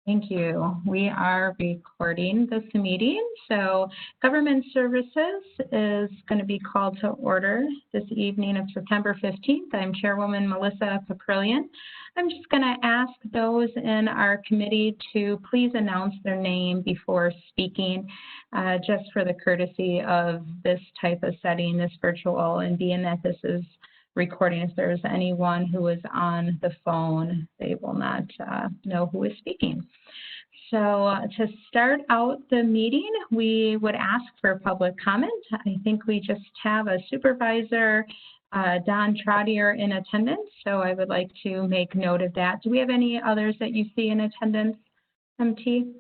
Thank you. We are recording this meeting. So Government Services is going to be called to order this evening of September 15th. I'm Chairwoman Melissa Paprillion. I'm just going to ask those in our committee to please announce their name before speaking, just for the courtesy of this type of setting, this virtual, and being that this is recording. If there's anyone who is on the phone, they will not know who is speaking. So to start out the meeting, we would ask for public comment. I think we just have a Supervisor, Don Trottier, in attendance, so I would like to make note of that. Do we have any others that you see in attendance, MT?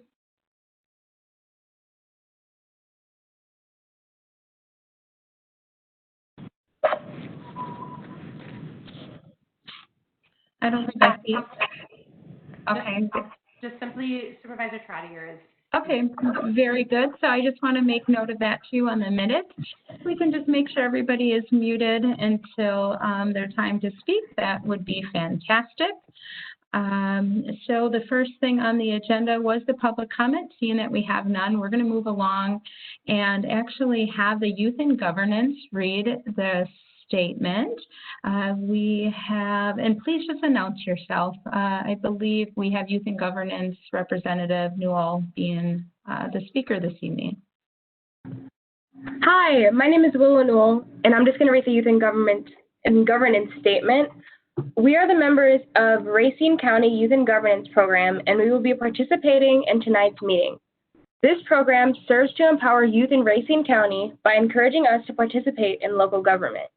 I don't think I see. Okay. Just simply Supervisor Trottier is. Okay, very good. So I just want to make note of that too on the minutes. We can just make sure everybody is muted until their time to speak. That would be fantastic. So the first thing on the agenda was the public comment. Seeing that we have none, we're going to move along and actually have the Youth and Governance read the statement. We have, and please just announce yourself. I believe we have Youth and Governance Representative Newell being the speaker this evening. Hi, my name is Willow Newell, and I'm just going to read the Youth and Governance statement. We are the members of Racine County Youth and Governance Program, and we will be participating in tonight's meeting. This program serves to empower youth in Racine County by encouraging us to participate in local government.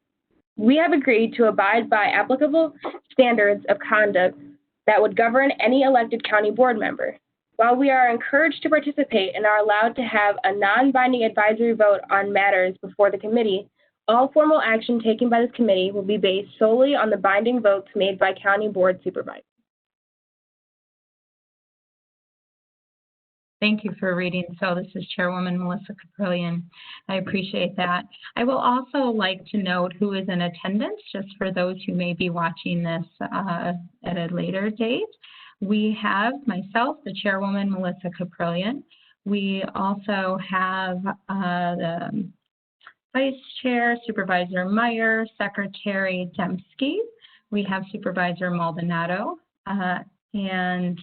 We have agreed to abide by applicable standards of conduct that would govern any elected county board member. While we are encouraged to participate and are allowed to have a non-binding advisory vote on matters before the committee, all formal action taken by this committee will be based solely on the binding votes made by county board supervisors. Thank you for reading. So this is Chairwoman Melissa Caprillion. I appreciate that. I will also like to note who is in attendance, just for those who may be watching this at a later date. We have myself, the Chairwoman Melissa Caprillion. We also have the Vice Chair, Supervisor Meyer, Secretary Dembski. We have Supervisor Maldonado, and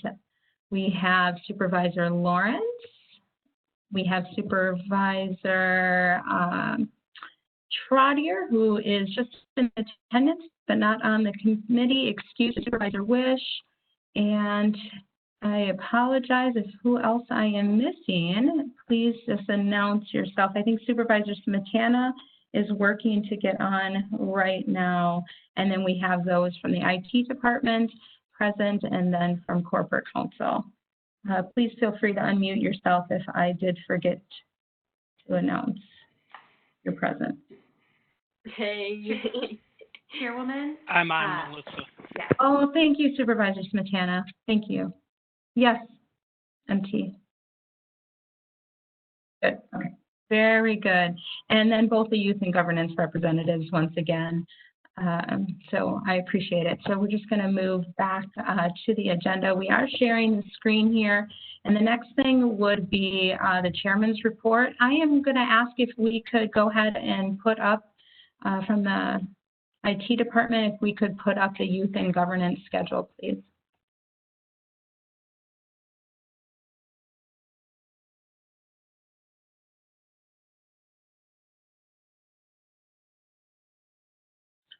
we have Supervisor Lawrence. We have Supervisor Trottier, who is just in attendance, but not on the committee. Excuse Supervisor Wish. And I apologize if who else I am missing. Please just announce yourself. I think Supervisor Smetana is working to get on right now. And then we have those from the IT department present, and then from corporate counsel. Please feel free to unmute yourself if I did forget to announce you're present. Hey, Chairwoman. I'm on, Melissa. Yeah. Oh, thank you, Supervisor Smetana. Thank you. Yes, MT. Good. Okay. Very good. And then both the Youth and Governance representatives once again. So I appreciate it. So we're just going to move back to the agenda. We are sharing the screen here. And the next thing would be the chairman's report. I am going to ask if we could go ahead and put up from the IT department, if we could put up the Youth and Governance schedule, please.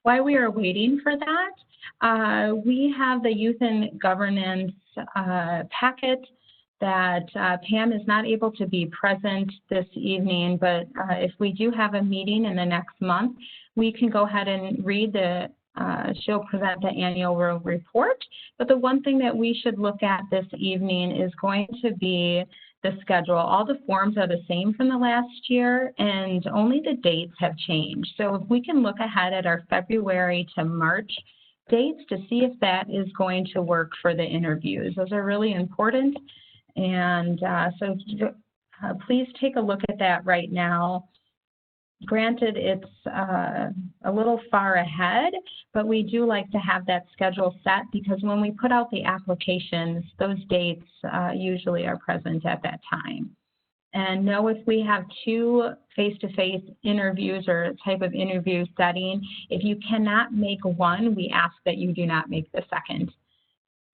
While we are waiting for that, we have the Youth and Governance packet that Pam is not able to be present this evening, but if we do have a meeting in the next month, we can go ahead and read the, she'll present the annual report. But the one thing that we should look at this evening is going to be the schedule. All the forms are the same from the last year, and only the dates have changed. So if we can look ahead at our February to March dates to see if that is going to work for the interviews. Those are really important. And so please take a look at that right now. Granted, it's a little far ahead, but we do like to have that schedule set because when we put out the applications, those dates usually are present at that time. And know if we have 2 face-to-face interviews or type of interview setting, if you cannot make one, we ask that you do not make the second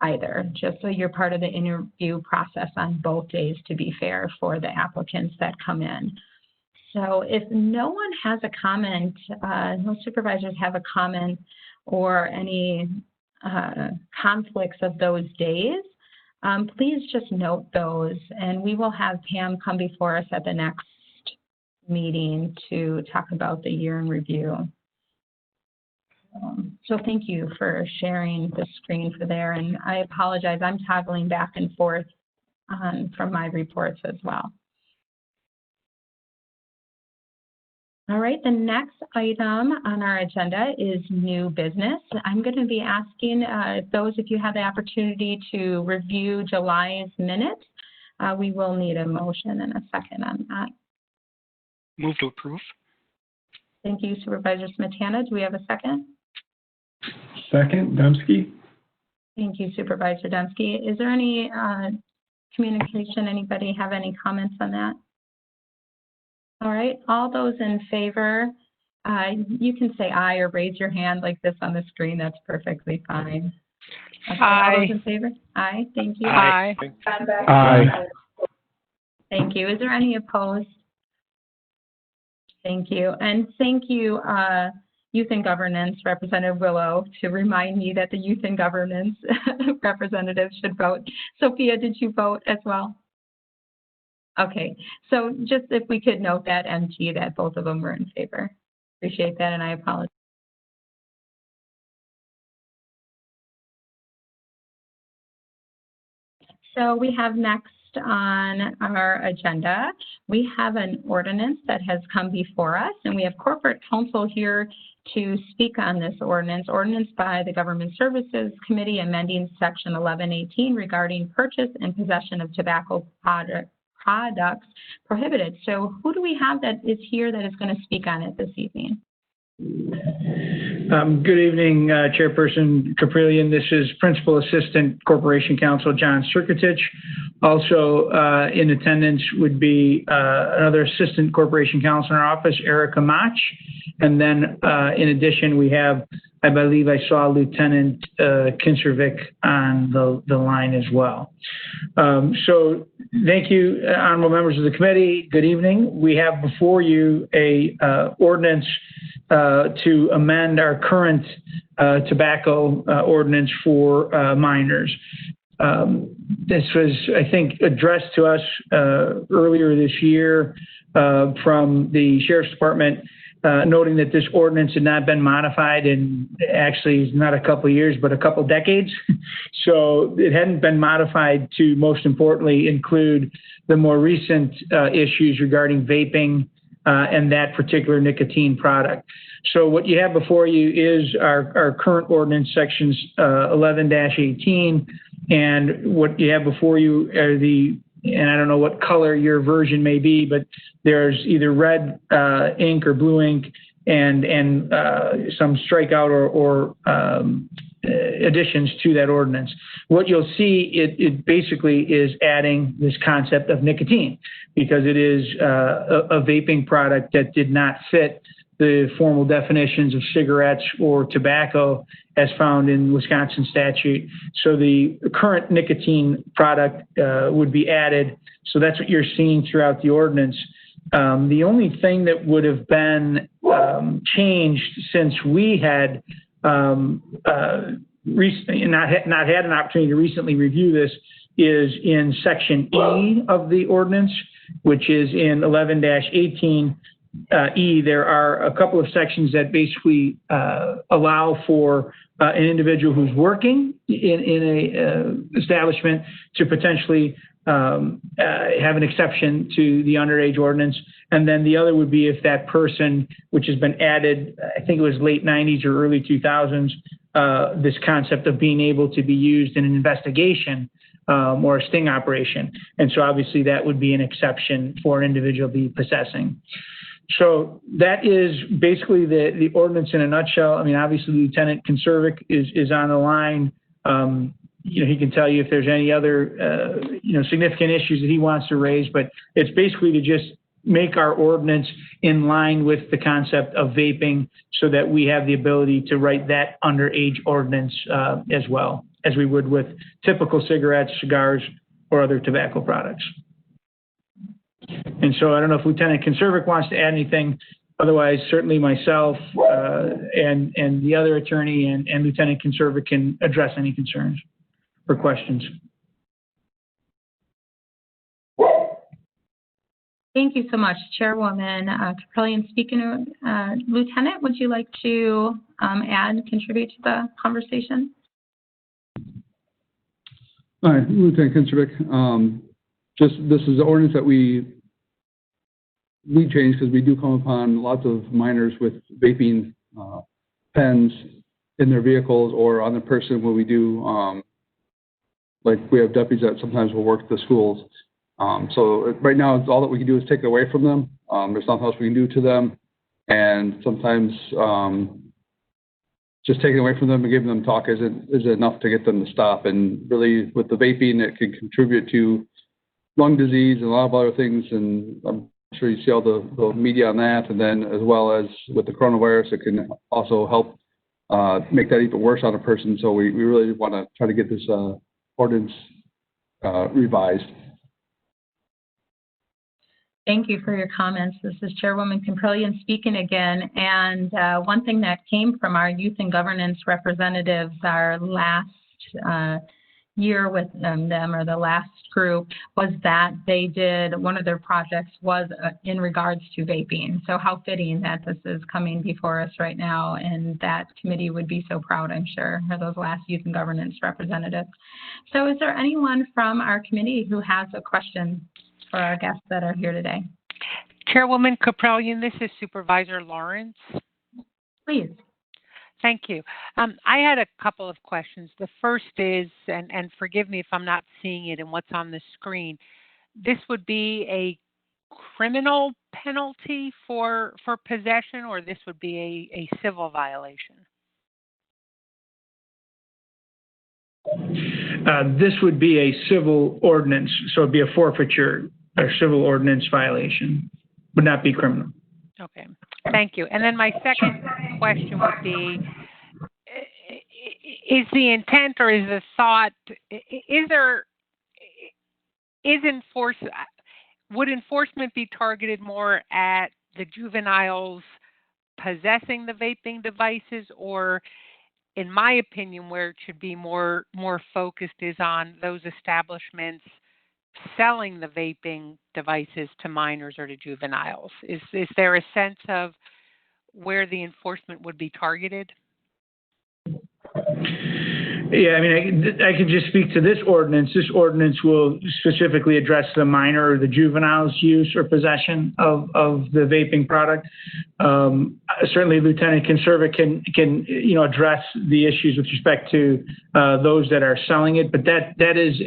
either, just so you're part of the interview process on both days, to be fair for the applicants that come in. So if no one has a comment, no supervisors have a comment or any conflicts of those days, please just note those, and we will have Pam come before us at the next meeting to talk about the year in review. So thank you for sharing the screen for there, and I apologize, I'm toggling back and forth from my reports as well. All right, the next item on our agenda is new business. I'm going to be asking if you have the opportunity to review July's minutes. We will need a motion and a second on that. Move to approve. Thank you, Supervisor Smetana. Do we have a second? Second, Dembski. Thank you, Supervisor Dembski. Is there any communication? Anybody have any comments on that? All right, all those in favor, you can say aye or raise your hand like this on the screen. That's perfectly fine. Okay, Aye. all those in favor? Aye, thank you. Aye. Aye. Thank you. Is there any opposed? Thank you. And thank you, Youth and Governance Representative Willow, to remind me that the Youth and Governance representatives should vote. Sophia, did you vote as well? Okay, so just if we could note that MG, that both of them were in favor. Appreciate that, and I apologize. So we have next on our agenda, we have an ordinance that has come before us, and we have corporate counsel here to speak on this ordinance by the Government Services Committee amending Section 1118 regarding purchase and possession of tobacco products prohibited. So who do we have that is here that is going to speak on it this evening? Good evening, Chairperson Caprillion. This is Principal Assistant Corporation Counsel John Circutich. Also in attendance would be another Assistant Corporation Counsel in our office, Erica Mach. And then in addition, we have, I believe I saw Lieutenant Kinservik on the line as well. So thank you, honorable members of the committee. Good evening. We have before you a ordinance to amend our current tobacco ordinance for minors. This was, I think, addressed to us earlier this year from the Sheriff's Department, noting that this ordinance had not been modified in actually not a couple of years, but a couple decades. So it hadn't been modified to, most importantly, include the more recent issues regarding vaping and that particular nicotine product. So what you have before you is our current ordinance, sections 11-18, and what you have before you are and I don't know what color your version may be, but there's either red ink or blue ink and some strikeout or additions to that ordinance. What you'll see, it basically is adding this concept of nicotine, because it is a vaping product that did not fit the formal definitions of cigarettes or tobacco as found in Wisconsin statute. So the current nicotine product would be added. So that's what you're seeing throughout the ordinance. The only thing that would have been changed since we had recently not had an opportunity to recently review this is in section E of the ordinance, which is in 11-18. E, there are a couple of sections that basically allow for an individual who's working in a establishment to potentially have an exception to the underage ordinance. And then the other would be if that person, which has been added, I think it was late 90s or early 2000s, this concept of being able to be used in an investigation or a sting operation. And so obviously that would be an exception for an individual to be possessing. So that is basically the ordinance in a nutshell. I mean, obviously Lieutenant Conservic is on the line. He can tell you if there's any other, significant issues that he wants to raise, but it's basically to just make our ordinance in line with the concept of vaping so that we have the ability to write that underage ordinance as well as we would with typical cigarettes, cigars, or other tobacco products. And so I don't know if Lieutenant Conservic wants to add anything. Otherwise, certainly myself and the other attorney and Lieutenant Conservic can address any concerns or questions. Thank you so much, Chairwoman Caprillion. Speaking of, Lieutenant, would you like to add and contribute to the conversation? Hi, Lieutenant Conservic. This is the ordinance that we changed because we do come upon lots of minors with vaping pens in their vehicles or on their person when we do, like we have deputies that sometimes will work at the schools. So right now, it's all that we can do is take it away from them. There's nothing else we can do to them. And sometimes just taking away from them and giving them talk isn't enough to get them to stop. And really, with the vaping, it can contribute to lung disease and a lot of other things. And I'm sure you see all the media on that. And then as well as with the coronavirus, it can also help make that even worse on a person. So we really want to try to get this ordinance revised. Thank you for your comments. This is Chairwoman Caprillion speaking again. And one thing that came from our youth and governance representatives, our last year with them, or the last group, was that they did, one of their projects was in regards to vaping. So how fitting that this is coming before us right now, and that committee would be so proud, I'm sure, for those last youth and governance representatives. So is there anyone from our committee who has a question for our guests that are here today? Chairwoman Caprillion, this is Supervisor Lawrence. Please. Thank you. I had a couple of questions. The first is, and forgive me if I'm not seeing it in what's on the screen, this would be a criminal penalty for possession, or this would be a civil violation? This would be a civil ordinance, so it'd be a forfeiture or civil ordinance violation, would not be criminal. Okay, thank you. And then my second question would be, is the intent or is the thought, would enforcement be targeted more at the juveniles possessing the vaping devices, or in my opinion, where it should be more focused is on those establishments selling the vaping devices to minors or to juveniles? Is there a sense of where the enforcement would be targeted? Yeah, I mean, I can just speak to this ordinance. This ordinance will specifically address the minor or the juvenile's use or possession of the vaping product. Certainly, Lieutenant Conservic can address the issues with respect to those that are selling it, but that is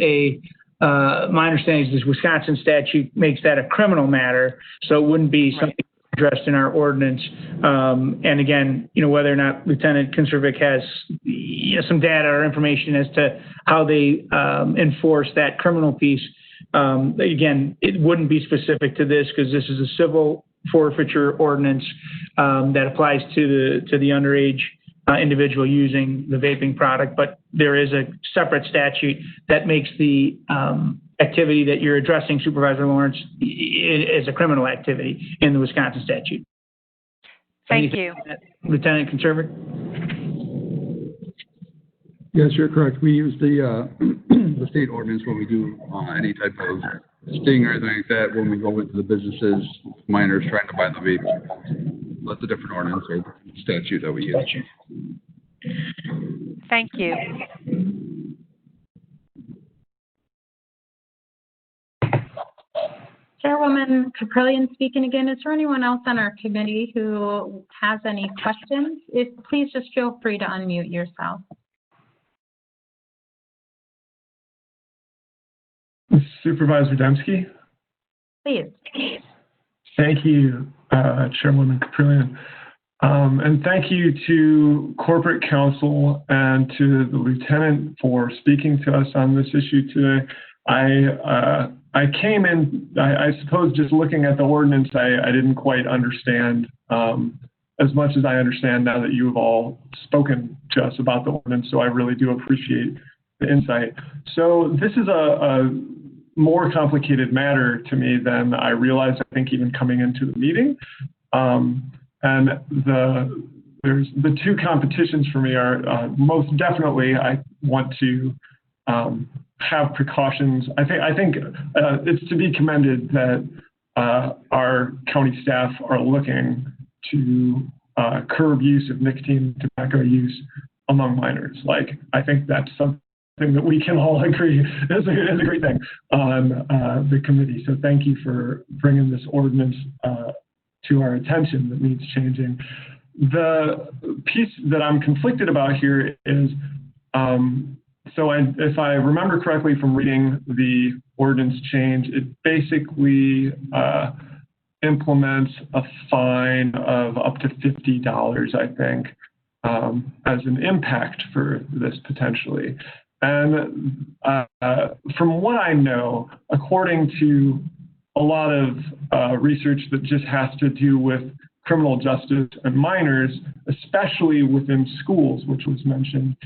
my understanding is this Wisconsin statute makes that a criminal matter, so it wouldn't be something addressed in our ordinance. And again, whether or not Lieutenant Conservic has some data or information as to how they enforce that criminal piece, again, it wouldn't be specific to this because this is a civil forfeiture ordinance that applies to the underage individual using the vaping product, but there is a separate statute that makes the activity that you're addressing, Supervisor Lawrence, is a criminal activity in the Wisconsin statute. Thank you. Lieutenant Conservic? Yes, you're correct. We use the the state ordinance when we do any type of sting or anything like that, when we go into the businesses, minors trying to buy the vapes. That's a different ordinance or statute that we use. Thank you. Chairwoman Caprillion speaking again. Is there anyone else on our committee who has any questions? Please just feel free to unmute yourself. Supervisor Dembski? Please. Thank you. Chairwoman Caprillion. And thank you to Corporate Counsel and to the Lieutenant for speaking to us on this issue today. I came in, I suppose, just looking at the ordinance, I didn't quite understand as much as I understand now that you have all spoken to us about the ordinance, so I really do appreciate the insight. So this is a more complicated matter to me than I realized, I think, even coming into the meeting. And there's the two competitions for me are most definitely I want to have precautions. I think it's to be commended that our county staff are looking to curb use of nicotine and tobacco use among minors. Like, I think that's something that we can all agree is a great thing on the committee. So thank you for bringing this ordinance to our attention that needs changing. The piece that I'm conflicted about here is, if I remember correctly from reading the ordinance change, it basically implements a fine of up to $50, I think, as an impact for this potentially. And from what I know, according to a lot of research that just has to do with criminal justice and minors, especially within schools, which was mentioned,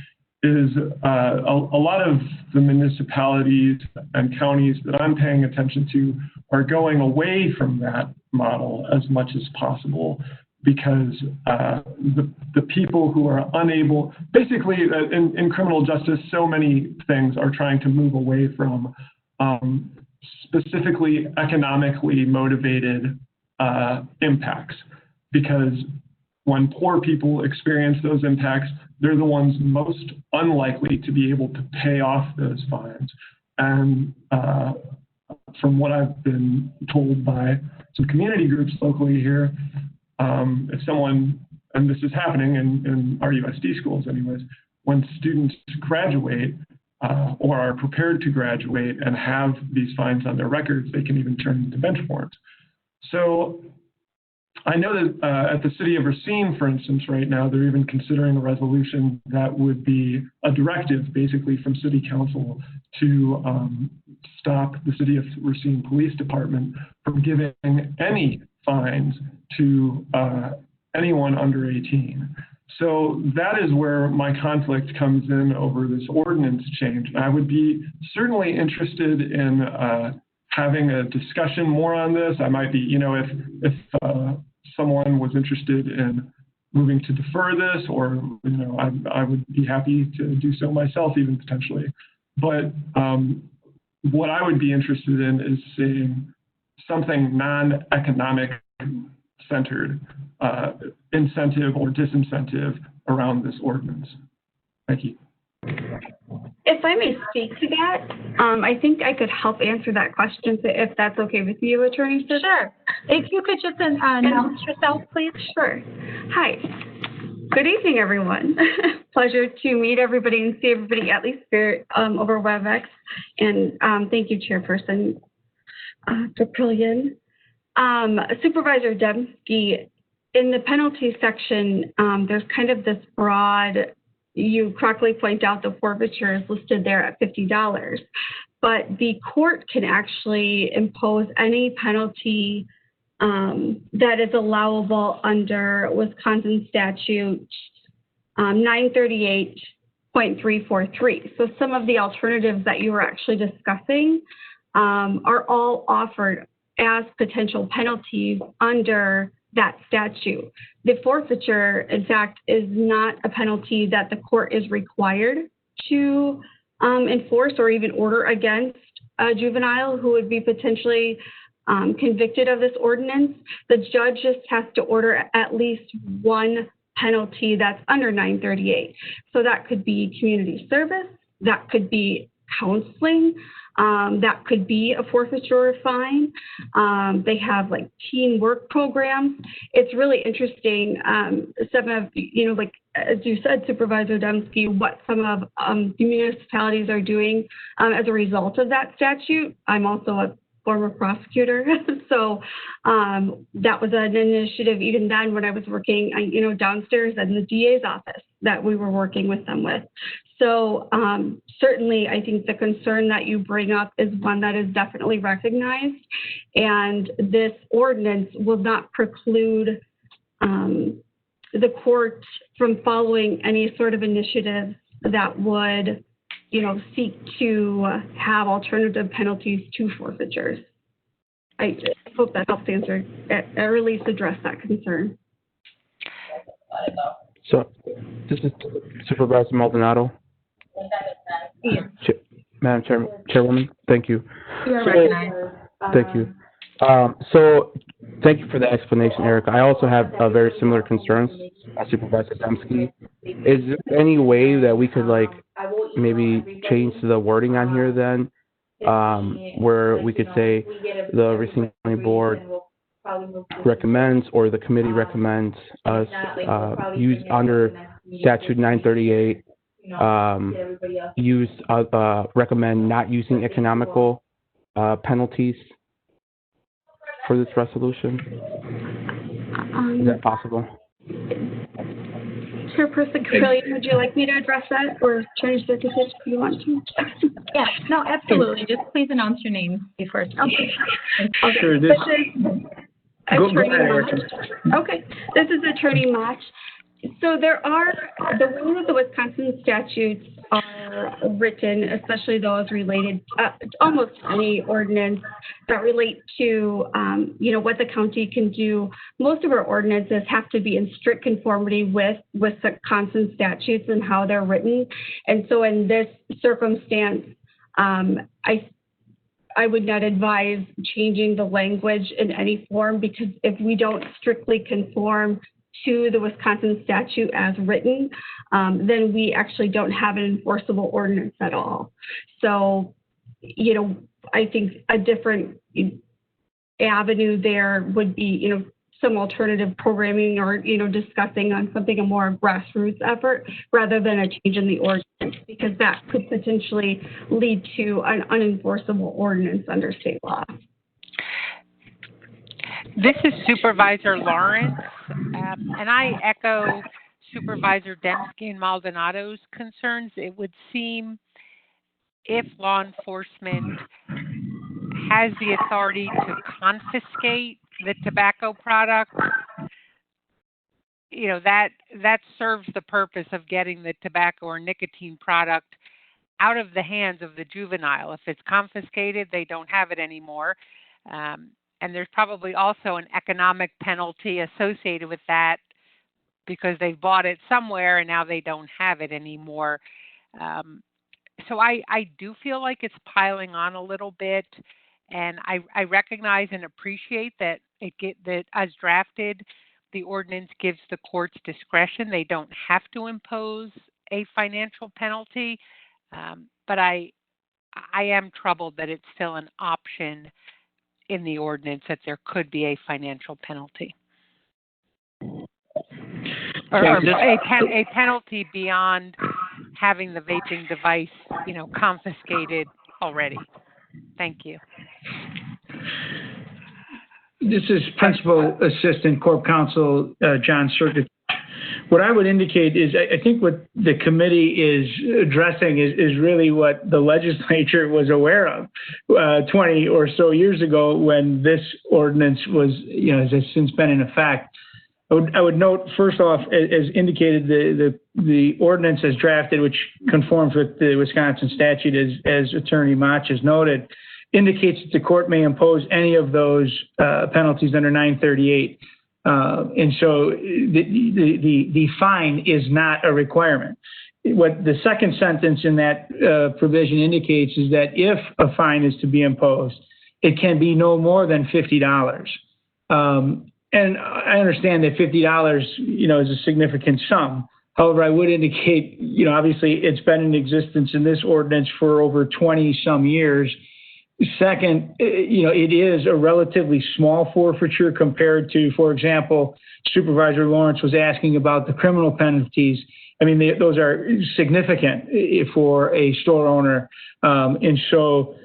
is a lot of the municipalities and counties that I'm paying attention to are going away from that model as much as possible, because the people who are unable, basically in criminal justice, so many things are trying to move away from specifically economically motivated impacts, because when poor people experience those impacts, they're the ones most unlikely to be able to pay off those fines. And from what I've been told by some community groups locally here, if someone, and this is happening in our USD schools anyways, when students graduate or are prepared to graduate and have these fines on their records, they can even turn into bench warrants. So I know that at the city of Racine, for instance, right now, they're even considering a resolution that would be a directive basically from city council to stop the city of Racine Police Department from giving any fines to anyone under 18. So that is where my conflict comes in over this ordinance change. And I would be certainly interested in having a discussion more on this. I might be, if someone was interested in moving to defer this, or, I would be happy to do so myself even potentially. But what I would be interested in is seeing something non-economic centered incentive or disincentive around this ordinance. Thank you. If I may speak to that, I think I could help answer that question if that's okay with you, Attorney Smith. Sure. If you could just announce yourself, please. Sure. Hi. Good evening, everyone. Pleasure to meet everybody and see everybody, at least over WebEx. And thank you, Chairperson Caprillion. Supervisor Dembski, in the penalty section, there's kind of this broad, you correctly point out the forfeiture is listed there at $50, but the court can actually impose any penalty that is allowable under Wisconsin statute 938.343. So some of the alternatives that you were actually discussing are all offered as potential penalties under that statute. The forfeiture, in fact, is not a penalty that the court is required to enforce or even order against a juvenile who would be potentially convicted of this ordinance. The judge just has to order at least one penalty that's under 938. So that could be community service, that could be counseling, that could be a forfeiture or a fine. They have like teen work programs. It's really interesting. Some of, like as you said, Supervisor Dembski, what some of the municipalities are doing as a result of that statute. I'm also a former prosecutor. So that was an initiative even then when I was working, downstairs in the DA's office that we were working with them with. So certainly I think the concern that you bring up is one that is definitely recognized, and this ordinance will not preclude the court from following any sort of initiative that would, seek to have alternative penalties to forfeitures. I hope that helps answer, or at least address that concern. So, this is Supervisor Maldonado. Yes. Madam Chairwoman, thank you. You are recognized. Thank you. So, thank you for the explanation, Erica. I also have very similar concerns as Supervisor Dembski. Is there any way that we could, maybe change the wording on here then, where we could say the Racine County Board recommends, or the committee recommends us use under Statute 938, recommend not using economical penalties for this resolution? Is that possible? Chairperson Caprillion, would you like me to address that, or change the decision if you want to? Yeah, no, absolutely. Just please announce your name before speaking. Okay. Sure, This is Attorney Erica. Mach. Okay, this is Attorney Mach. So there are, the way that the Wisconsin statutes are written, especially those related, almost any ordinance that relate to, what the county can do. Most of our ordinances have to be in strict conformity with Wisconsin statutes and how they're written. And so in this circumstance, I would not advise changing the language in any form, because if we don't strictly conform to the Wisconsin statute as written, then we actually don't have an enforceable ordinance at all. So, I think a different avenue there would be, some alternative programming, or, discussing on something, a more grassroots effort, rather than a change in the ordinance, because that could potentially lead to an unenforceable ordinance under state law. This is Supervisor Lawrence, and I echo Supervisor Dembski and Maldonado's concerns. It would seem if law enforcement has the authority to confiscate the tobacco product, that serves the purpose of getting the tobacco or nicotine product out of the hands of the juvenile. If it's confiscated, they don't have it anymore. And there's probably also an economic penalty associated with that, because they've bought it somewhere and now they don't have it anymore. So I do feel like it's piling on a little bit, and I recognize and appreciate that that as drafted, the ordinance gives the courts discretion. They don't have to impose a financial penalty, but I am troubled that it's still an option in the ordinance that there could be a financial penalty, or a penalty beyond having the vaping device, confiscated already. Thank you. This is Principal Assistant Corp Counsel John Circuit. What I would indicate is I think what the committee is addressing is really what the legislature was aware of 20 or so years ago when this ordinance was, has since been in effect. I would note, first off, as indicated, the ordinance as drafted, which conforms with the Wisconsin statute, as Attorney Mach has noted, indicates that the court may impose any of those penalties under 938. And so the fine is not a requirement. What the second sentence in that provision indicates is that if a fine is to be imposed, it can be no more than $50. And I understand that $50, is a significant sum. However, I would indicate, obviously it's been in existence in this ordinance for over 20 some years. Second, it is a relatively small forfeiture compared to, for example, Supervisor Lawrence was asking about the criminal penalties. I mean, those are significant for a store owner. And so,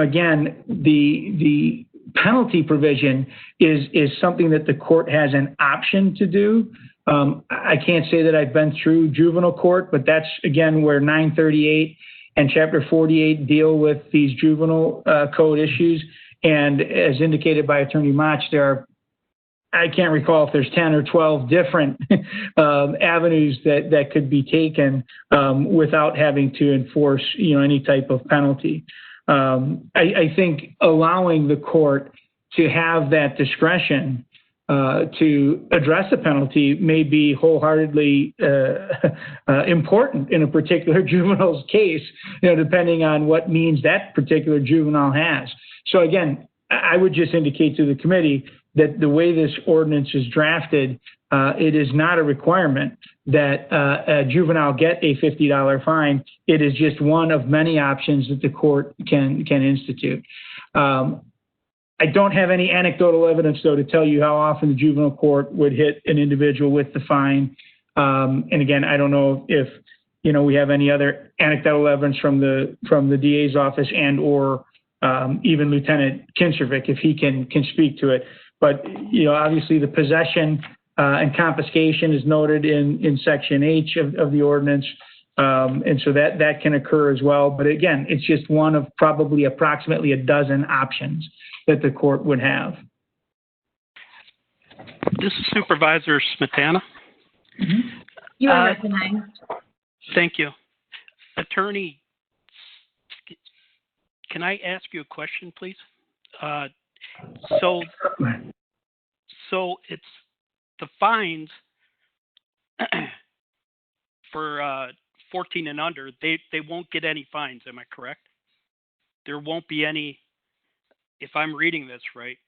again, the penalty provision is something that the court has an option to do. I can't say that I've been through juvenile court, but that's, again, where 938 and Chapter 48 deal with these juvenile code issues. And as indicated by Attorney Mach, I can't recall if there's 10 or 12 different avenues that could be taken without having to enforce, any type of penalty. I think allowing the court to have that discretion to address a penalty may be wholeheartedly important in a particular juvenile's case, depending on what means that particular juvenile has. So again, I would just indicate to the committee that the way this ordinance is drafted, it is not a requirement that a juvenile get a $50 fine. It is just one of many options that the court can institute. I don't have any anecdotal evidence, though, to tell you how often the juvenile court would hit an individual with the fine. And again, I don't know if we have any other anecdotal evidence from the DA's office and or even Lieutenant Kinservik, if he can speak to it. But obviously, the possession and confiscation is noted in Section H of the ordinance, and so that can occur as well. But again, it's just one of probably approximately a dozen options that the court would have. This is Supervisor Smetana. Mm-hmm. You are recognized. Thank you. Attorney, can I ask you a question, please? So it's the fines for 14 and under, they won't get any fines, am I correct? There won't be any, if I'm reading this right,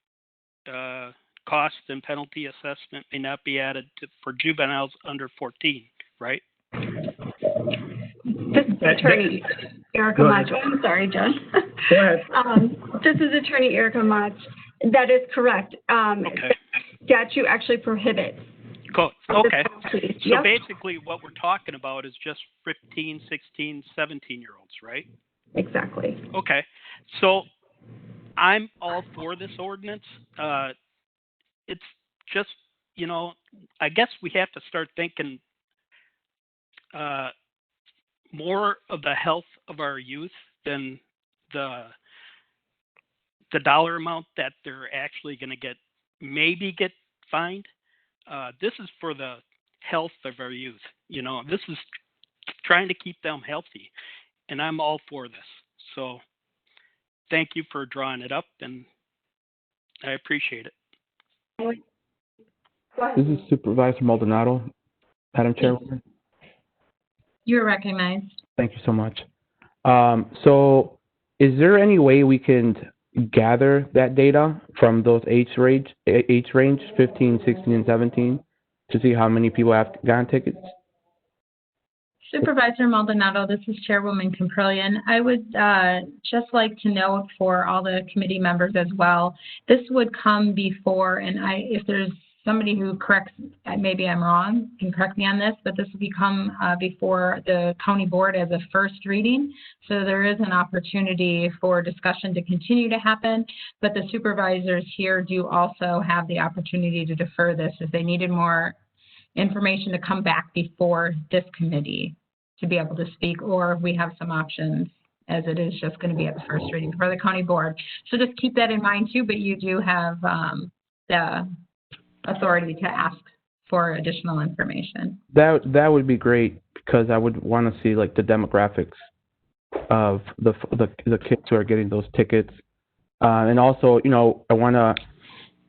cost and penalty assessment may not be added for juveniles under 14, right? This is Attorney Erica Mach. I'm sorry, John. Go ahead. This is Attorney Erica Mach. That is correct. Okay. Statute actually prohibits. Cool. Okay. So Yep. basically what we're talking about is just 15, 16, 17-year-olds, right? Exactly. Okay. So I'm all for this ordinance. It's just, I guess we have to start thinking more of the health of our youth than the dollar amount that they're actually going to maybe get fined. This is for the health of our youth. This is trying to keep them healthy, and I'm all for this. So thank you for drawing it up, and I appreciate it. This is Supervisor Maldonado, Madam Chairwoman. You're recognized. Thank you so much. So is there any way we can gather that data from those age range, 15, 16, and 17, to see how many people have gotten tickets? Supervisor Maldonado, this is Chairwoman Comprillion. I would just like to note for all the committee members as well, this would come before, and if there's somebody who corrects, maybe I'm wrong, can correct me on this, but this will become before the county board as a first reading. So there is an opportunity for discussion to continue to happen, but the supervisors here do also have the opportunity to defer this if they needed more information to come back before this committee to be able to speak, or we have some options as it is just going to be at the first reading for the county board. So just keep that in mind too, but you do have the authority to ask for additional information. That would be great, because I would want to see like the demographics of the kids who are getting those tickets, and also I want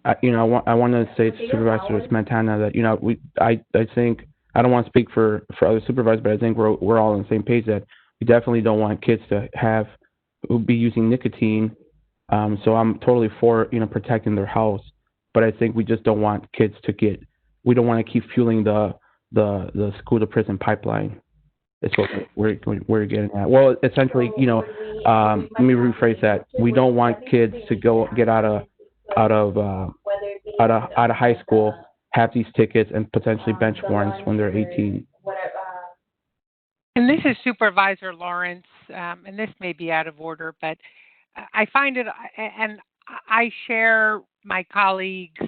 to say to Supervisor Montana that I think, I don't want to speak for other supervisors, but I think we're all on the same page that we definitely don't want kids to be using nicotine. So I'm totally for protecting their health. But I think we just don't want kids we don't want to keep fueling the school to prison pipeline. That's what we're getting at. Well, essentially, let me rephrase that. We don't want kids to get out of high school, have these tickets, and potentially bench warrants when they're 18. And this is Supervisor Lawrence, and this may be out of order, but I find it, and I share my colleagues'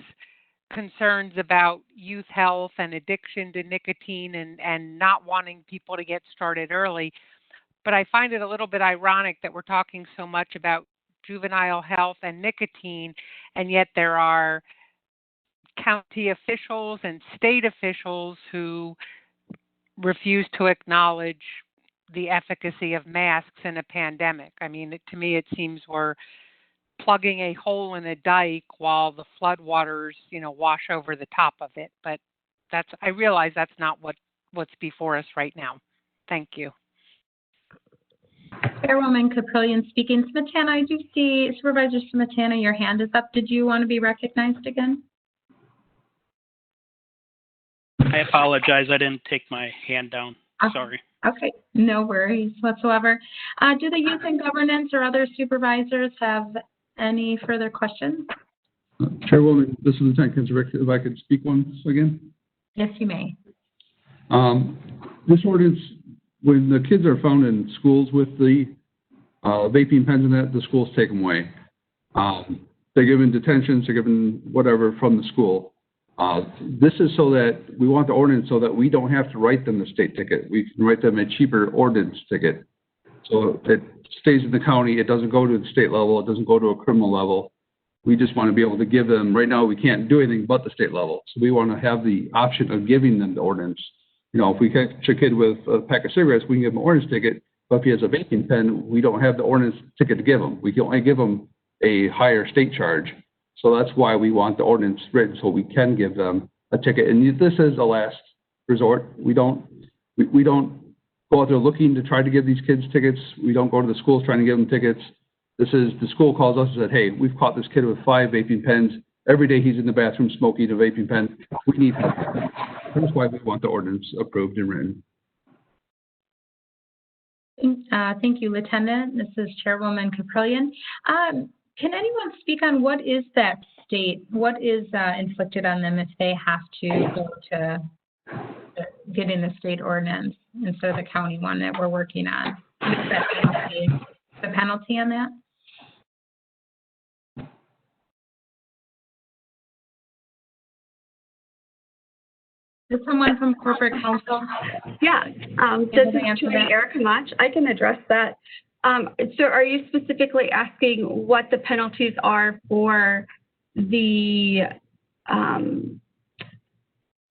concerns about youth health and addiction to nicotine and not wanting people to get started early. But I find it a little bit ironic that we're talking so much about juvenile health and nicotine, and yet there are county officials and state officials who refuse to acknowledge the efficacy of masks in a pandemic. I mean, to me, it seems we're plugging a hole in a dike while the floodwaters, wash over the top of it. But I realize that's not what's before us right now. Thank you. Chairwoman Caprillion speaking. Smetana, I do see Supervisor Smetana, your hand is up. Did you want to be recognized again? I apologize. I didn't take my hand down. Sorry. Okay, no worries whatsoever. Do the youth and governance or other supervisors have any further questions? Chairwoman, this is Lieutenant Kinzerick. If I could speak once again. Yes, you may. This ordinance, when the kids are found in schools with the vaping pens and that, the schools take them away. They're given detentions, they're given whatever from the school. This is so that we want the ordinance so that we don't have to write them the state ticket. We can write them a cheaper ordinance ticket. So it stays in the county. It doesn't go to the state level. It doesn't go to a criminal level. We just want to be able to give them, right now we can't do anything but the state level. So we want to have the option of giving them the ordinance. If we catch a kid with a pack of cigarettes, we can give him an ordinance ticket. But if he has a vaping pen, we don't have the ordinance ticket to give him. We can only give him a higher state charge. So that's why we want the ordinance written so we can give them a ticket. And this is a last resort. We don't go out there looking to try to give these kids tickets. We don't go to the schools trying to give them tickets. This is the school calls us and said, hey, we've caught this kid with 5 vaping pens. Every day he's in the bathroom smoking a vaping pen. We need help. That's why we want the ordinance approved and written. Thank you, Lieutenant. This is Chairwoman Caprillion. Can anyone speak on what is that state? What is inflicted on them if they have to go to getting the state ordinance instead of the county one that we're working on? What is that penalty? The penalty on that? Is someone from corporate counsel? Yeah, this is Julie Erica Mach. I can address that. So are you specifically asking what the penalties are for the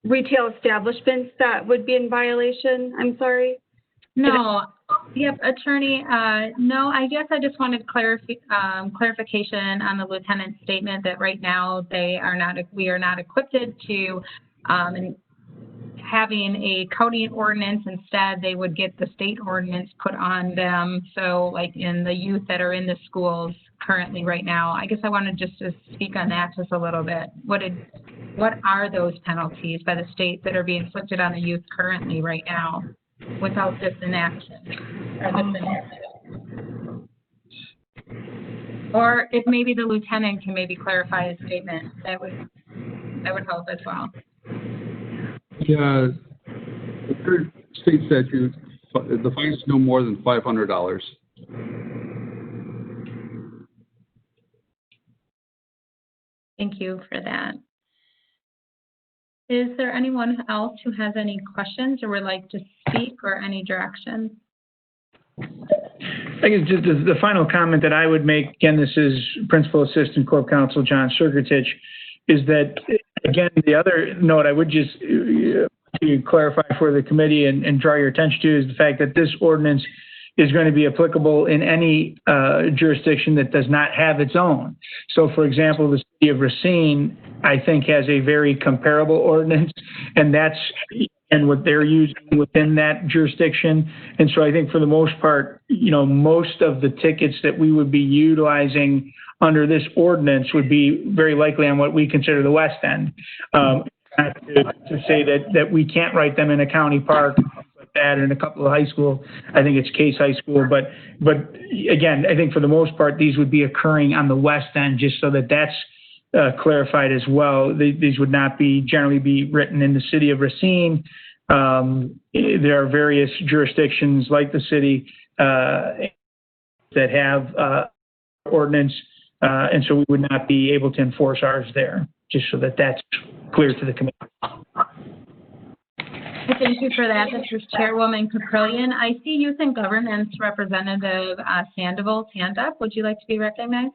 retail establishments that would be in violation? I'm sorry. No. Yep, Attorney. No, I guess I just wanted clarification on the lieutenant's statement that right now we are not equipped to having a county ordinance. Instead, they would get the state ordinance put on them. So like in the youth that are in the schools currently right now, I guess I wanted just to speak on that just a little bit. What are those penalties by the state that are being inflicted on the youth currently right now without this inaction? Or if maybe the lieutenant can maybe clarify his statement, that would help as well. Yeah, the current state statute, the fine is no more than $500. Thank you for that. Is there anyone else who has any questions or would like to speak or any direction? I guess just the final comment that I would make, again, this is Principal Assistant Corp Counsel John Circutich, is that, again, the other note I would just to clarify for the committee and draw your attention to is the fact that this ordinance is going to be applicable in any jurisdiction that does not have its own. So, for example, the city of Racine, I think, has a very comparable ordinance, and what they're using within that jurisdiction. And so I think for the most part, most of the tickets that we would be utilizing under this ordinance would be very likely on what we consider the West End. To say that we can't write them in a county park, like that, in a couple of high school, I think it's Case High School. But again, I think for the most part, these would be occurring on the West End, just so that's clarified as well. These would not generally be written in the city of Racine. There are various jurisdictions like the city that have ordinance, and so we would not be able to enforce ours there, just so that that's clear to the committee. Thank you for that. This is Chairwoman Caprillion. I see Youth and Governance Representative Sandoval's hand up. Would you like to be recognized?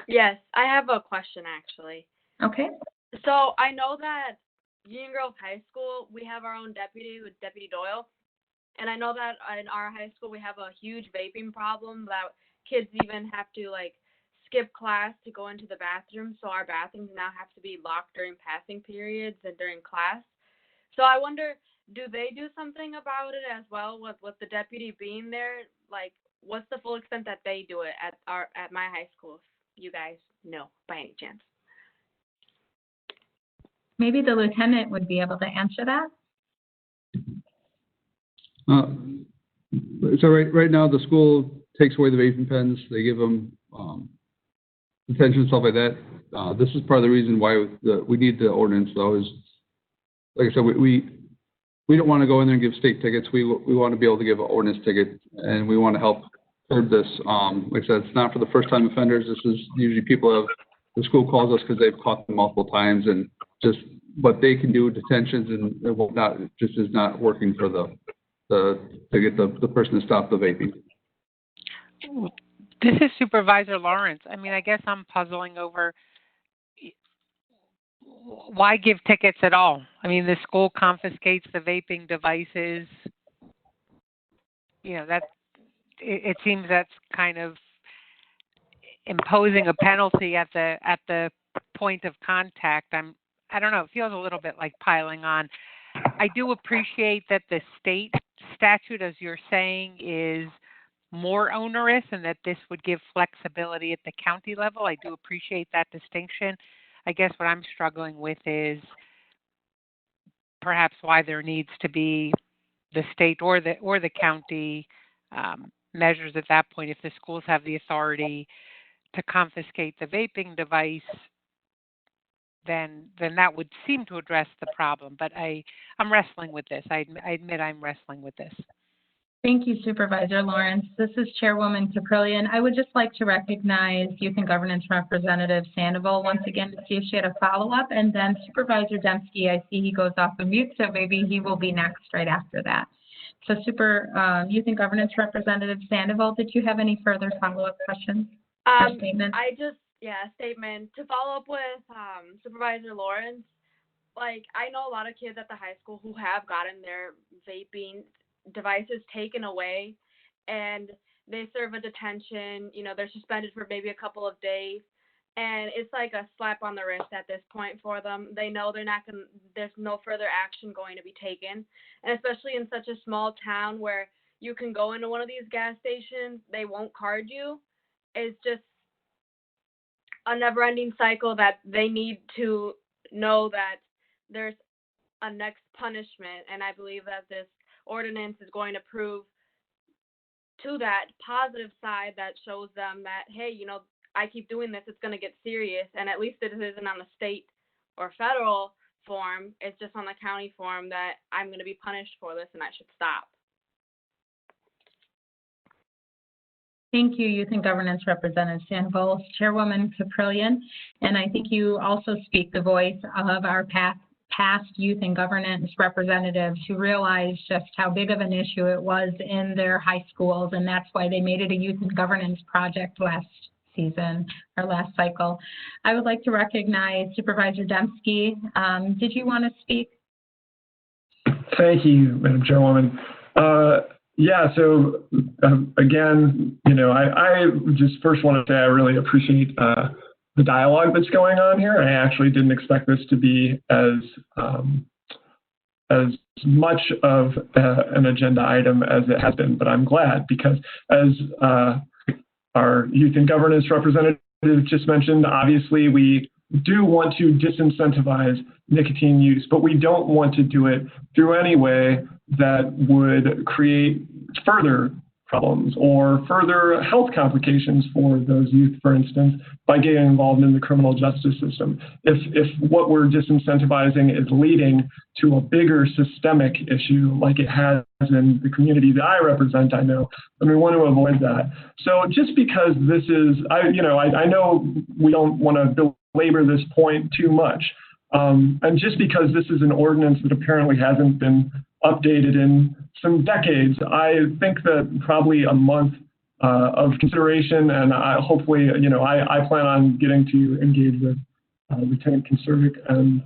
Yes, I have a question actually. Okay. So I know that Union Grove High School, we have our own deputy with Deputy Doyle. And I know that in our high school, we have a huge vaping problem that kids even have to like skip class to go into the bathroom. So our bathrooms now have to be locked during passing periods and during class. So I wonder, do they do something about it as well with the deputy being there? Like, what's the full extent that they do it at my high school? If you guys know by any chance. Maybe the lieutenant would be able to answer that. So right now the school takes away the vaping pens. They give them detention and stuff like that. This is part of the reason why we need the ordinance though. Is like I said, we don't want to go in there and give state tickets. We want to be able to give an ordinance ticket, and we want to help curb this. Like I said, it's not for the first time offenders. This is usually the school calls us because they've caught them multiple times, and just what they can do, detentions and whatnot, just is not working for to get the person to stop the vaping. This is Supervisor Lawrence. I mean, I guess I'm puzzling over why give tickets at all? I mean, the school confiscates the vaping devices. You know, it seems that's kind of imposing a penalty at the point of contact. I don't know, it feels a little bit like piling on. I do appreciate that the state statute, as you're saying, is more onerous and that this would give flexibility at the county level. I do appreciate that distinction. I guess what I'm struggling with is perhaps why there needs to be the state or the county measures at that point. If the schools have the authority to confiscate the vaping device, then that would seem to address the problem. But I'm wrestling with this. I admit I'm wrestling with this. Thank you, Supervisor Lawrence. This is Chairwoman Caprillion. I would just like to recognize Youth and Governance Representative Sandoval once again to see if she had a follow-up, and then Supervisor Dembski, I see he goes off of mute, so maybe he will be next right after that. So Youth and Governance Representative Sandoval, did you have any further follow-up questions or statements? Statement. To follow up with Supervisor Lawrence, like I know a lot of kids at the high school who have gotten their vaping devices taken away and they serve a detention, they're suspended for maybe a couple of days, and it's like a slap on the wrist at this point for them. They know there's no further action going to be taken, and especially in such a small town where you can go into one of these gas stations, they won't card you. It's just a never-ending cycle that they need to know that there's a next punishment, and I believe that this ordinance is going to prove to that positive side that shows them that, hey, I keep doing this, it's going to get serious, and at least it isn't on the state or federal form, it's just on the county form that I'm going to be punished for this and I should stop. Thank you, Youth and Governance Representative Sandoval. Chairwoman Caprillion, and I think you also speak the voice of our past youth and governance representatives who realized just how big of an issue it was in their high schools, and that's why they made it a youth and governance project last season or last cycle. I would like to recognize Supervisor Dembski. Did you want to speak? Thank you, Madam Chairwoman. Again, I just first want to say I really appreciate the dialogue that's going on here. I actually didn't expect this to be as much of an agenda item as it has been, but I'm glad because as our Youth and Governance Representative just mentioned, obviously we do want to disincentivize nicotine use, but we don't want to do it through any way that would create further problems or further health complications for those youth, for instance, by getting involved in the criminal justice system. If what we're disincentivizing is leading to a bigger systemic issue like it has in the community that I represent, I know, and we want to avoid that. So just because this is, I know we don't want to belabor this point too much, and just because this is an ordinance that apparently hasn't been updated in some decades, I think that probably a month of consideration, and hopefully, I plan on getting to engage with Lieutenant Conservic and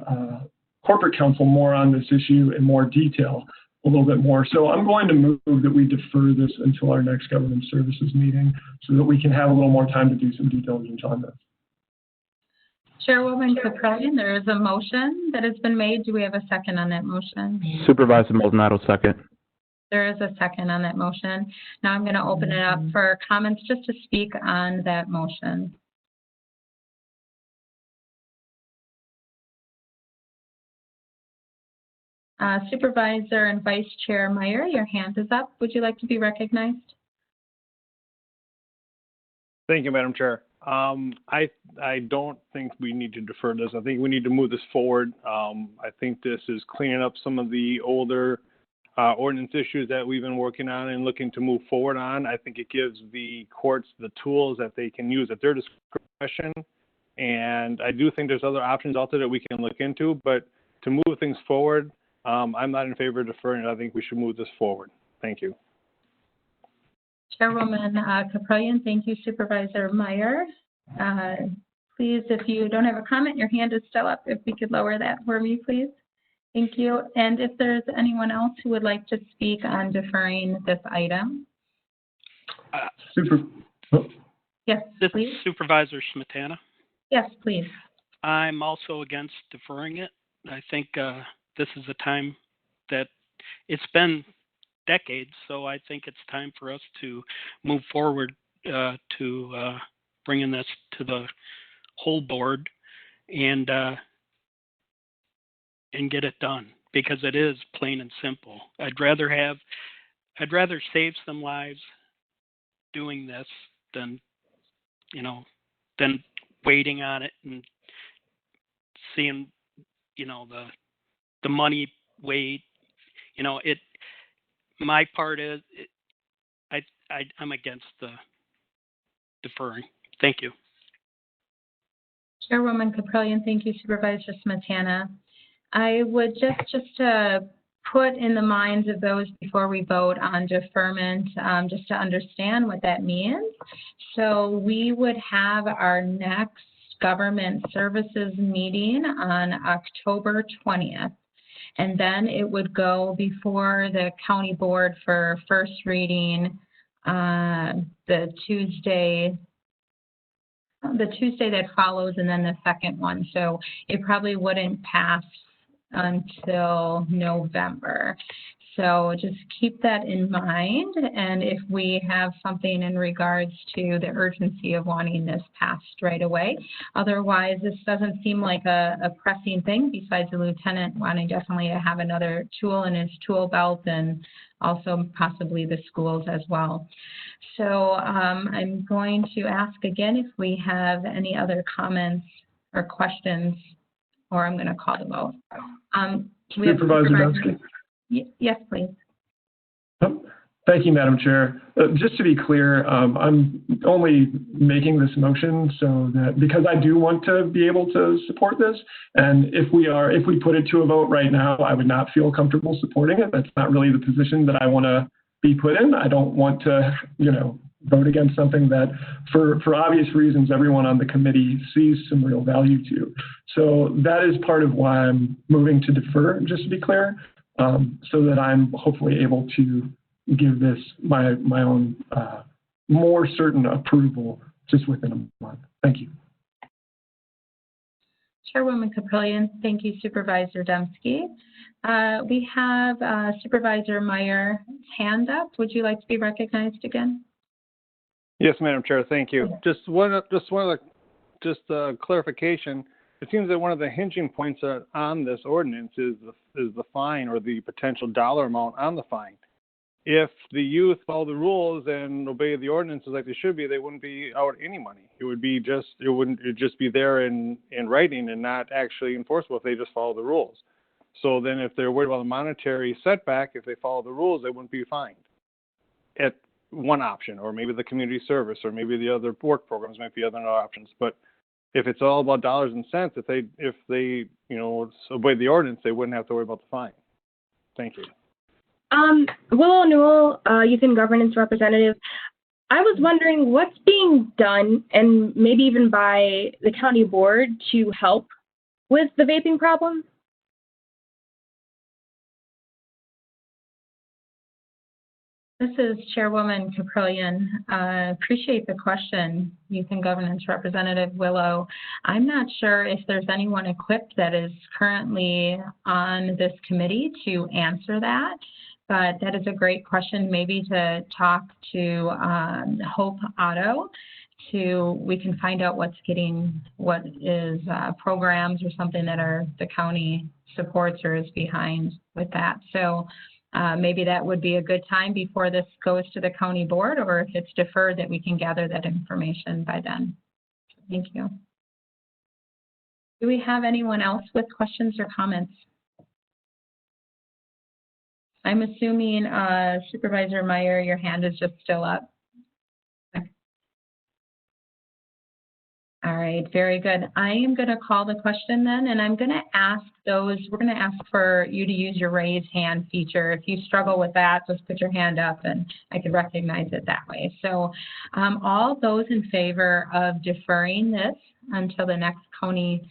corporate counsel more on this issue in more detail, a little bit more. So I'm going to move that we defer this until our next government services meeting so that we can have a little more time to do some due diligence on this. Chairwoman Caprellian, there is a motion that has been made. Do we have a second on that motion? Supervisor Maldonado, second. There is a second on that motion. Now I'm going to open it up for comments just to speak on that motion. Supervisor and Vice Chair Meyer, your hand is up. Would you like to be recognized? Thank you, Madam Chair. I don't think we need to defer this. I think we need to move this forward. I think this is cleaning up some of the older ordinance issues that we've been working on and looking to move forward on. I think it gives the courts the tools that they can use at their discretion. And I do think there's other options out there that we can look into, but to move things forward, I'm not in favor of deferring it. I think we should move this forward. Thank you. Chairwoman Caprellian, thank you. Supervisor Meyer. Please, if you don't have a comment, your hand is still up. If we could lower that for me, please. Thank you. And if there's anyone else who would like to speak on deferring this item. Yes, this please. is Supervisor Smetana. Yes, please. I'm also against deferring it. I think this is a time that it's been decades, so I think it's time for us to move forward to bringing this to the whole board and get it done, because it is plain and simple. I'd rather save some lives doing this than waiting on it and seeing the money wait. My part is I'm against the deferring. Thank you. Chairwoman Caprellian, thank you. Supervisor Smetana. I would just to put in the minds of those before we vote on deferment, just to understand what that means. So we would have our next government services meeting on October 20th. And then it would go before the county board for first reading the Tuesday that follows, and then the second one. So it probably wouldn't pass until November. So just keep that in mind. And if we have something in regards to the urgency of wanting this passed right away, otherwise this doesn't seem like a pressing thing, besides the lieutenant wanting definitely to have another tool in his tool belt, and also possibly the schools as well. So I'm going to ask again if we have any other comments or questions, or I'm going to call the vote. Supervisor Dembski. Yes, please. Thank you, Madam Chair. Just to be clear, I'm only making this motion so that, because I do want to be able to support this, and if we put it to a vote right now, I would not feel comfortable supporting it. That's not really the position that I want to be put in. I don't want to, vote against something that, for obvious reasons, everyone on the committee sees some real value to. So that is part of why I'm moving to defer, just to be clear. So that I'm hopefully able to give this my own more certain approval just within a month. Thank you. Chairwoman Caprellian, thank you, Supervisor Dembski. We have Supervisor Meyer's hand up. Would you like to be recognized again? Yes, Madam Chair. Thank you. Just clarification. It seems that one of the hinging points on this ordinance is the fine, or the potential dollar amount on the fine. if the youth follow the rules and obey the ordinances like they should be, they wouldn't be out any money. It'd just be there in writing and not actually enforceable if they just follow the rules. So then if they're worried about the monetary setback, if they follow the rules, they wouldn't be fined. At one option, or maybe the community service, or maybe the other work programs might be other options. But if it's all about dollars and cents, if they obey the ordinance, they wouldn't have to worry about the fine. Thank you. Willow Newell, Youth and Governance Representative. I was wondering what's being done, and maybe even by the county board, to help with the vaping problem? This is Chairwoman Caprillion. Appreciate the question, Youth and Governance Representative Willow. I'm not sure if there's anyone equipped that is currently on this committee to answer that, but that is a great question, maybe to talk to Hope Otto. We can find out what is programs or something that the county supports or is behind with that. So maybe that would be a good time before this goes to the county board, or if it's deferred, that we can gather that information by then. Thank you. Do we have anyone else with questions or comments? I'm assuming Supervisor Meyer, your hand is just still up. All right, very good. I am going to call the question then, and I'm going to ask we're going to ask for you to use your raise hand feature. If you struggle with that, just put your hand up and I can recognize it that way. So all those in favor of deferring this until the next County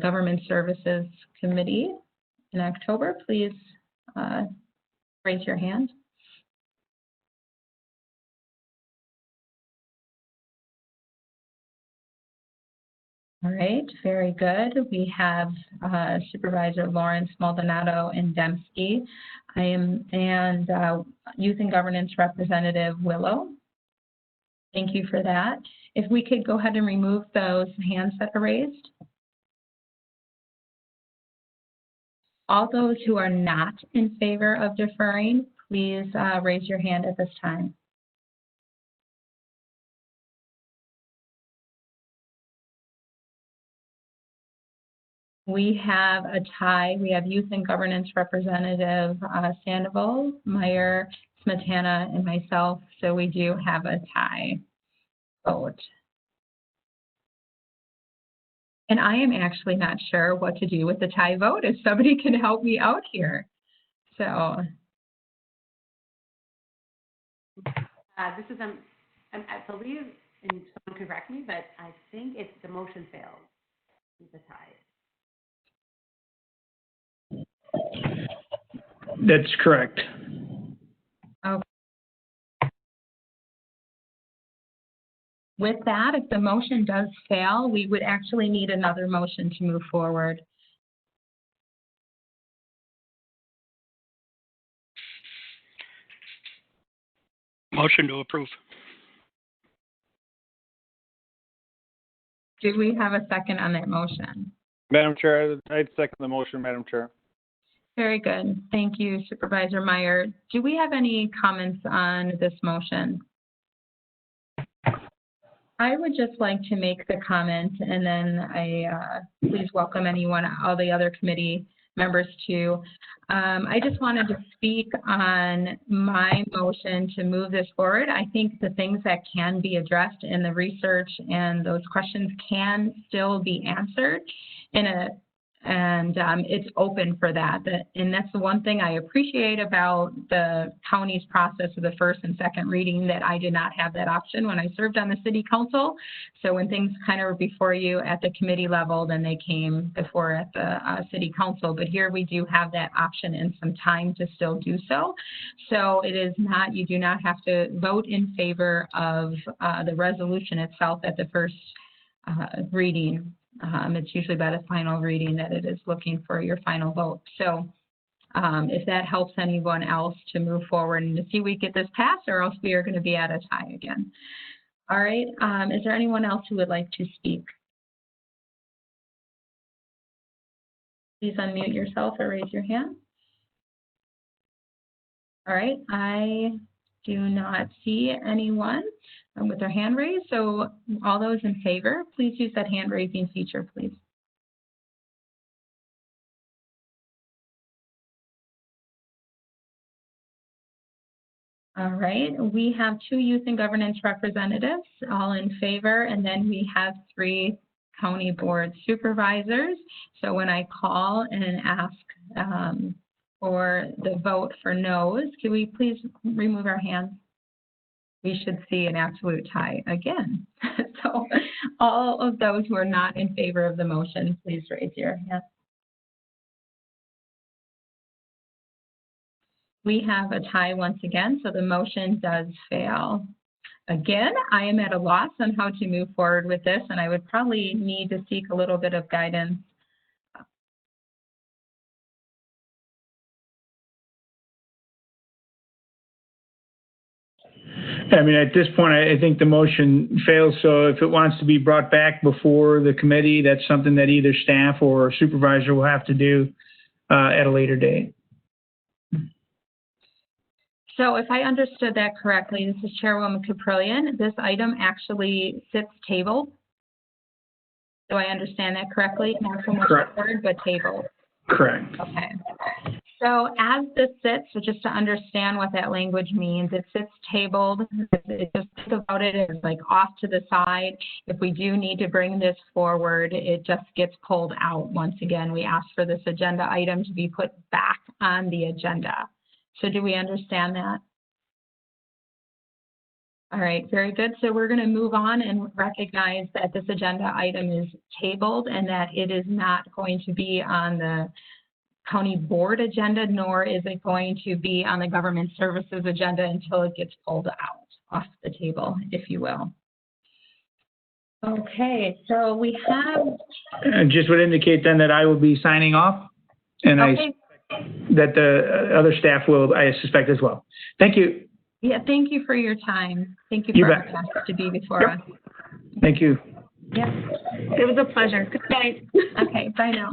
Government Services Committee in October, please raise your hand. All right, very good. We have Supervisor Lawrence, Maldonado, and Dembski. And Youth and Governance Representative Willow. Thank you for that. If we could go ahead and remove those hands that are raised. All those who are not in favor of deferring, please raise your hand at this time. We have a tie. We have Youth and Governance Representative Sandoval, Meyer, Smetana, and myself. So we do have a tie vote. And I am actually not sure what to do with the tie vote. If somebody can help me out here. So. This is, I believe, and someone can correct me, but I think it's the motion failed. It's a tie. That's correct. Okay. With that, if the motion does fail, we would actually need another motion to move forward. Motion to approve. Do we have a second on that motion? Madam Chair, I'd second the motion, Madam Chair. Very good. Thank you, Supervisor Meyer. Do we have any comments on this motion? I would just like to make the comment, and then I please welcome anyone, all the other committee members too. I just wanted to speak on my motion to move this forward. I think the things that can be addressed in the research and those questions can still be answered and it's open for that. And that's the one thing I appreciate about the county's process of the first and second reading, that I did not have that option when I served on the city council. So when things kind of were before you at the committee level, then they came before at the city council. But here we do have that option and some time to still do so. So it is not, you do not have to vote in favor of the resolution itself at the first reading. It's usually by the final reading that it is looking for your final vote. So if that helps anyone else to move forward and to see we get this passed, or else we are going to be at a tie again. All right. Is there anyone else who would like to speak? Please unmute yourself or raise your hand. All right, I do not see anyone with their hand raised. So all those in favor, please use that hand raising feature, please. All right, we have 2 youth and governance representatives, all in favor, and then we have 3 county board supervisors. So when I call and ask for the vote for no's, can we please remove our hands? We should see an absolute tie again. So all of those who are not in favor of the motion, please raise your hand. We have a tie once again, so the motion does fail. Again, I am at a loss on how to move forward with this, and I would probably need to seek a little bit of guidance. I mean, at this point, I think the motion fails, so if it wants to be brought back before the committee, that's something that either staff or supervisor will have to do at a later date. So if I understood that correctly, this is Chairwoman Caprillion, this item actually sits tabled. Do I understand that correctly? Not so much heard, but tabled. Correct. Okay. So as this sits, so just to understand what that language means, it sits tabled. It just think about it as like off to the side. If we do need to bring this forward, it just gets pulled out. Once again, we ask for this agenda item to be put back on the agenda. So do we understand that? All right, very good. So we're going to move on and recognize that this agenda item is tabled and that it is not going to be on the county board agenda, nor is it going to be on the government services agenda until it gets pulled out off the table, if you will. Okay, so we have... Just would indicate then that I will be signing off, and okay. That the other staff will, I suspect, as well. Thank you. Yeah, thank you for your time. Thank you for asking us to be before us. Thank you. Yep. It was a pleasure. Good night. Okay, bye now.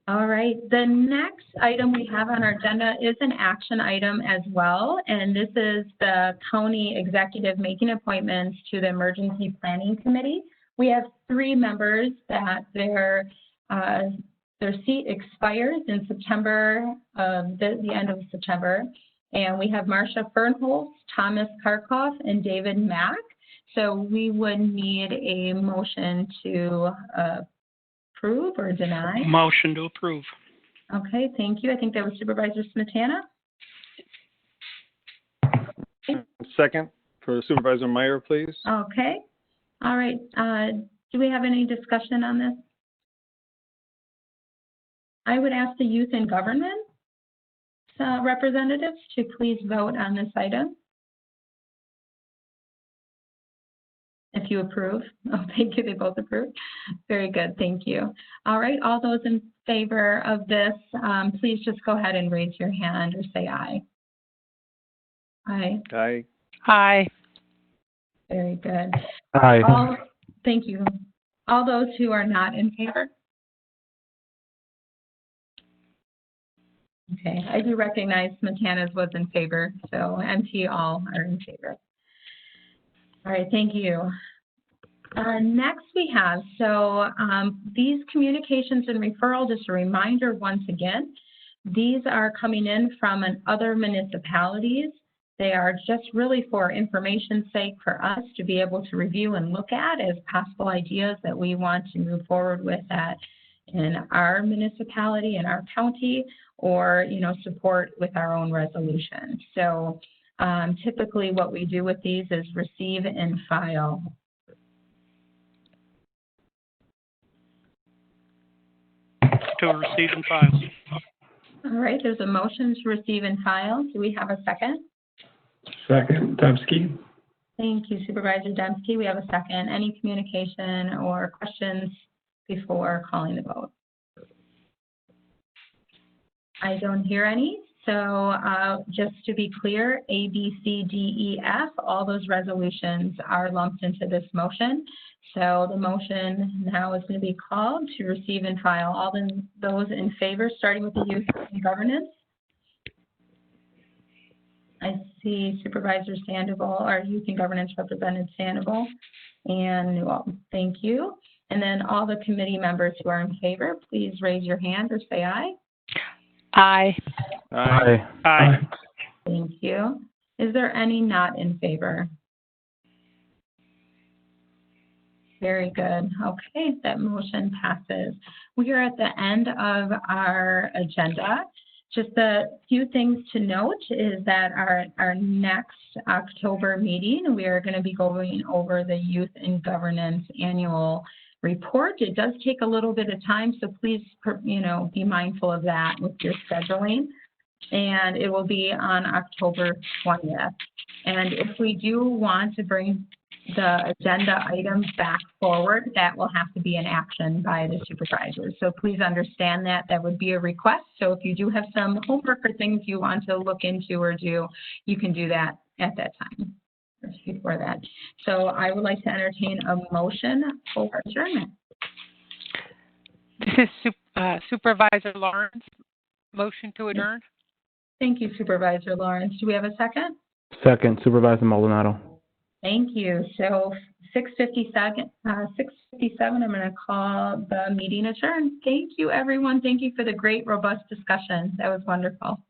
All right, the next item we have on our agenda is an action item as well, and this is the county executive making appointments to the Emergency Planning Committee. We have 3 members that their seat expires in September, the end of September, and we have Marcia Fernholz, Thomas Karkoff, and David Mack. So we would need a motion to approve or deny. Motion to approve. Okay, thank you. I think that was Supervisor Smetana. Second for Supervisor Meyer, please. Okay. All right. Do we have any discussion on this? I would ask the youth and government representatives to please vote on this item. If you approve. Oh, thank you. They both approve. Very good. Thank you. All right. All those in favor of this, please just go ahead and raise your hand or say aye. Aye. Aye. Aye. Very good. Aye. Thank you. All those who are not in favor? Okay, I do recognize Smetana's was in favor, so MT all are in favor. All right, thank you. Next we have, these communications and referral, just a reminder once again, these are coming in from other municipalities. They are just really for information's sake for us to be able to review and look at as possible ideas that we want to move forward with that in our municipality, in our county, or support with our own resolution. So typically what we do with these is receive and file. To receive and file. All right, there's a motion to receive and file. Do we have a second? Second, Dembski. Thank you, Supervisor Dembski. We have a second. Any communication or questions before calling the vote? I don't hear any, So just to be clear, A, B, C, D, E, F, all those resolutions are lumped into this motion. So the motion now is going to be called to receive and file. All those in favor, starting with the youth and governance. I see Supervisor Sandoval, our Youth and Governance Representative Sandoval, and Newell. Thank you. And then all the committee members who are in favor, please raise your hand or say aye. Aye. Aye. Aye. Thank you. Is there any not in favor? Very good. Okay, that motion passes. We are at the end of our agenda. Just a few things to note is that our next October meeting, we are going to be going over the Youth and Governance Annual Report. It does take a little bit of time, so please, be mindful of that with your scheduling. And it will be on October 20th. And if we do want to bring the agenda items back forward, that will have to be an action by the supervisors. So please understand that that would be a request. So if you do have some homework or things you want to look into or do, you can do that at that time, before that. So I would like to entertain a motion for adjournment. This is Supervisor Lawrence. Motion to adjourn. Thank you, Supervisor Lawrence. Do we have a second? Second, Supervisor Maldonado. Thank you. So 6:57, I'm going to call the meeting adjourned. Thank you, everyone. Thank you for the great, robust discussion. That was wonderful.